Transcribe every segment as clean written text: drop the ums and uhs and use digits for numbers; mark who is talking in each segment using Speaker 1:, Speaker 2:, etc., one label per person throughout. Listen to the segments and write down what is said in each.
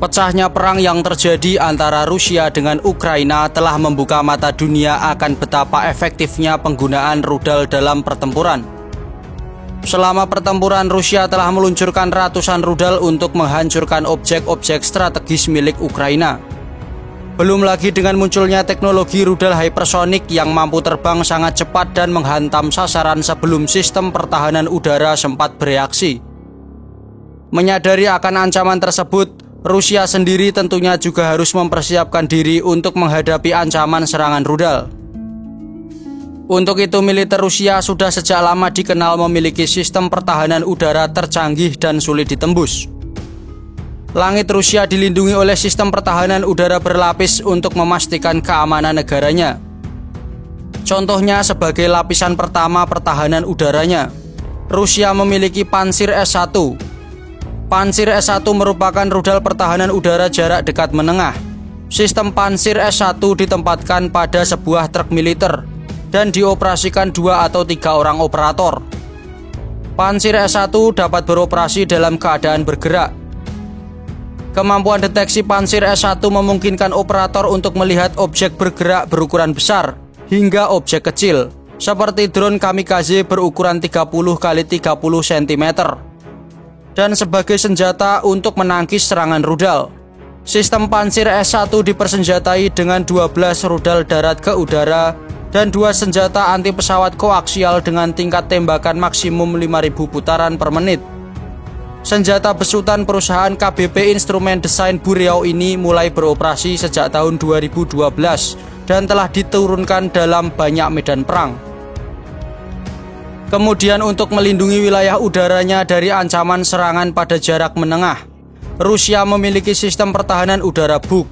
Speaker 1: Pecahnya perang yang terjadi antara Rusia dengan Ukraina telah membuka mata dunia akan betapa efektifnya penggunaan rudal dalam pertempuran. Selama pertempuran, Rusia telah meluncurkan ratusan rudal untuk menghancurkan objek-objek strategis milik Ukraina. Belum lagi dengan munculnya teknologi rudal hypersonik yang mampu terbang sangat cepat dan menghantam sasaran sebelum sistem pertahanan udara sempat bereaksi. Menyadari akan ancaman tersebut, Rusia sendiri tentunya juga harus mempersiapkan diri untuk menghadapi ancaman serangan rudal. Untuk itu, militer Rusia sudah sejak lama dikenal memiliki sistem pertahanan udara tercanggih dan sulit ditembus. Langit Rusia dilindungi oleh sistem pertahanan udara berlapis untuk memastikan keamanan negaranya. Contohnya sebagai lapisan pertama pertahanan udaranya, Rusia memiliki Pantsir S-1. Pantsir S-1 merupakan rudal pertahanan udara jarak dekat menengah. Sistem Pantsir S-1 ditempatkan pada sebuah truk militer dan dioperasikan 2 atau 3 orang operator. Pantsir S-1 dapat beroperasi dalam keadaan bergerak. Kemampuan deteksi Pantsir S-1 memungkinkan operator untuk melihat objek bergerak berukuran besar hingga objek kecil, seperti drone kamikaze berukuran 30 x 30 cm. Dan sebagai senjata untuk menangkis serangan rudal, sistem Pantsir S-1 dipersenjatai dengan 12 rudal darat ke udara dan 2 senjata anti pesawat koaksial dengan tingkat tembakan maksimum 5.000 putaran per menit. Senjata besutan perusahaan KBP Instrumen Desain Bureau ini mulai beroperasi sejak tahun 2012 dan telah diturunkan dalam banyak medan perang. Kemudian untuk melindungi wilayah udaranya dari ancaman serangan pada jarak menengah, Rusia memiliki sistem pertahanan udara Buk.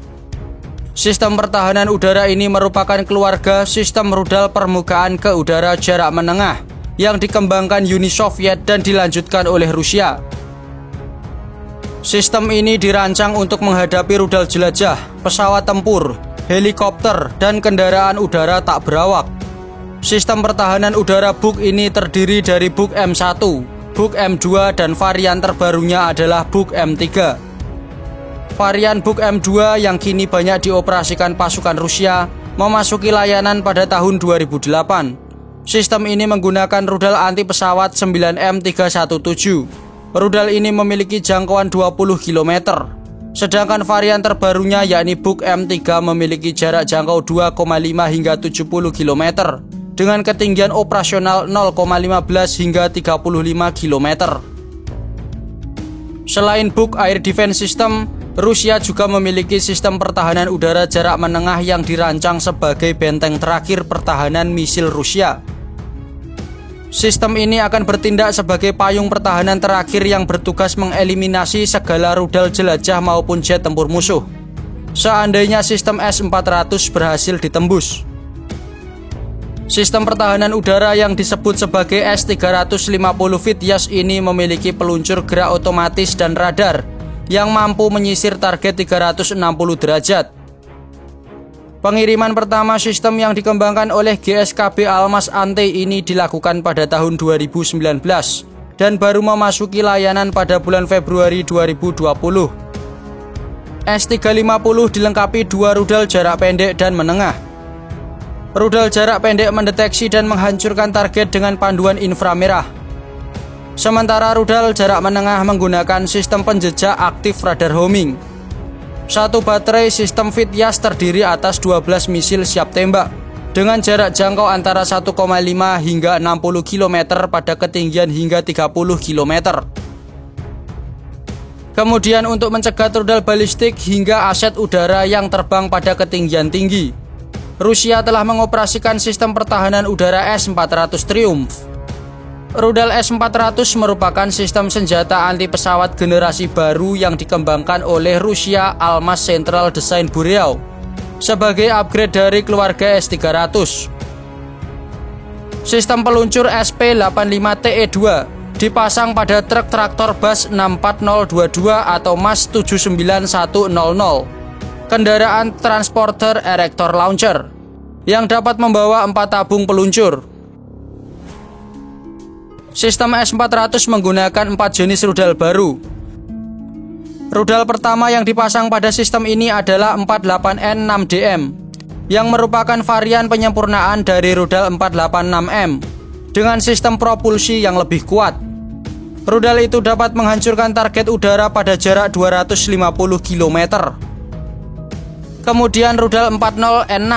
Speaker 1: Sistem pertahanan udara ini merupakan keluarga sistem rudal permukaan ke udara jarak menengah yang dikembangkan Uni Soviet dan dilanjutkan oleh Rusia. Sistem ini dirancang untuk menghadapi rudal jelajah, pesawat tempur, helikopter, dan kendaraan udara tak berawak. Sistem pertahanan udara Buk ini terdiri dari Buk M1, Buk M2, dan varian terbarunya adalah Buk M3. Varian Buk M2 yang kini banyak dioperasikan pasukan Rusia memasuki layanan pada tahun 2008. Sistem ini menggunakan rudal anti pesawat 9M317. Rudal ini memiliki jangkauan 20 km. Sedangkan varian terbarunya yakni Buk M3 memiliki jarak jangkau 2,5 hingga 70 km dengan ketinggian operasional 0,15 hingga 35 km. Selain Buk Air Defense System, Rusia juga memiliki sistem pertahanan udara jarak menengah yang dirancang sebagai benteng terakhir pertahanan misil Rusia. Sistem ini akan bertindak sebagai payung pertahanan terakhir yang bertugas mengeliminasi segala rudal jelajah maupun jet tempur musuh seandainya sistem S-400 berhasil ditembus. Sistem pertahanan udara yang disebut sebagai S-350 Vityaz ini memiliki peluncur gerak otomatis dan radar yang mampu menyisir target 360 derajat. Pengiriman pertama sistem yang dikembangkan oleh GSKB Almaz Ante ini dilakukan pada tahun 2019 dan baru memasuki layanan pada bulan Februari 2020. S-350 dilengkapi 2 rudal jarak pendek dan menengah. Rudal jarak pendek mendeteksi dan menghancurkan target dengan panduan inframerah. Sementara rudal jarak menengah menggunakan sistem penjejak aktif radar homing. Satu baterai sistem Vityaz terdiri atas 12 misil siap tembak dengan jarak jangkau antara 1,5 hingga 60 km pada ketinggian hingga 30 km. Kemudian untuk mencegah rudal balistik hingga aset udara yang terbang pada ketinggian tinggi, Rusia telah mengoperasikan sistem pertahanan udara S-400 Triumph. Rudal S-400 merupakan sistem senjata anti pesawat generasi baru yang dikembangkan oleh Rusia Almaz Central Design Bureau sebagai upgrade dari keluarga S-300. Sistem peluncur SP-85TE2 dipasang pada truk traktor BAS 64022 atau MAS 79100, kendaraan transporter erector launcher yang dapat membawa 4 tabung peluncur. Sistem S-400 menggunakan 4 jenis rudal baru. Rudal pertama yang dipasang pada sistem ini adalah 48N6DM, yang merupakan varian penyempurnaan dari rudal 486M dengan sistem propulsi yang lebih kuat. Rudal itu dapat menghancurkan target udara pada jarak 250 km. Kemudian rudal 40N6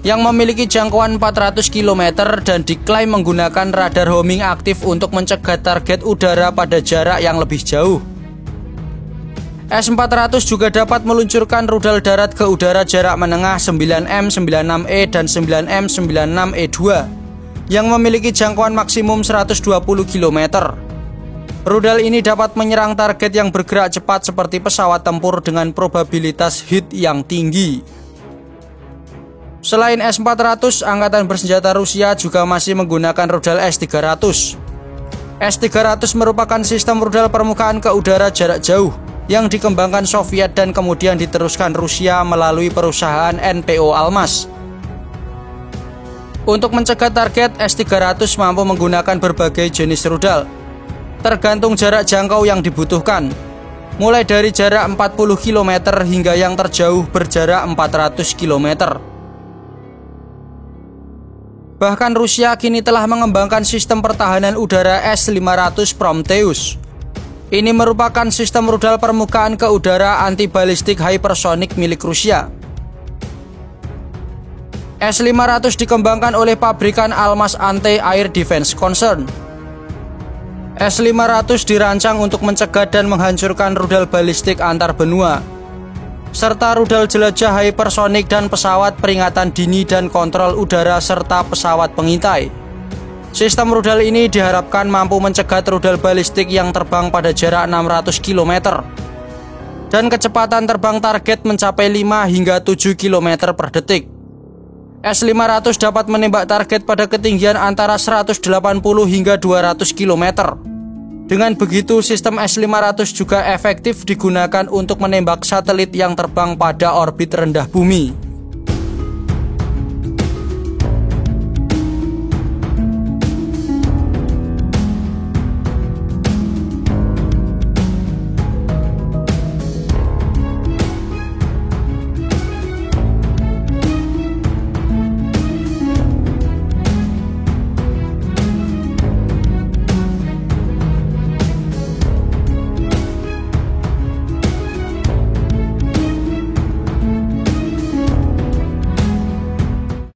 Speaker 1: yang memiliki jangkauan 400 km dan diklaim menggunakan radar homing aktif untuk mencegat target udara pada jarak yang lebih jauh. S-400 juga dapat meluncurkan rudal darat ke udara jarak menengah 9M96E dan 9M96E2 yang memiliki jangkauan maksimum 120 km. Rudal ini dapat menyerang target yang bergerak cepat seperti pesawat tempur dengan probabilitas hit yang tinggi. Selain S-400, Angkatan Bersenjata Rusia juga masih menggunakan rudal S-300. S-300 merupakan sistem rudal permukaan ke udara jarak jauh yang dikembangkan Soviet dan kemudian diteruskan Rusia melalui perusahaan NPO Almaz. Untuk mencegah target, S-300 mampu menggunakan berbagai jenis rudal, tergantung jarak jangkau yang dibutuhkan, mulai dari jarak 40 km hingga yang terjauh berjarak 400 km. Bahkan Rusia kini telah mengembangkan sistem pertahanan udara S-500 Prometheus. Ini merupakan sistem rudal permukaan ke udara anti-balistik hypersonic milik Rusia. S-500 dikembangkan oleh pabrikan Almaz Anti-Air Defense Concern. S-500 dirancang untuk mencegat dan menghancurkan rudal balistik antar benua, serta rudal jelajah hypersonik dan pesawat peringatan dini dan kontrol udara serta pesawat pengintai. Sistem rudal ini diharapkan mampu mencegat rudal balistik yang terbang pada jarak 600 km dan kecepatan terbang target mencapai 5 hingga 7 km per detik. S-500 dapat menembak target pada ketinggian antara 180 hingga 200 km. Dengan begitu, sistem S-500 juga efektif digunakan untuk menembak satelit yang terbang pada orbit rendah bumi.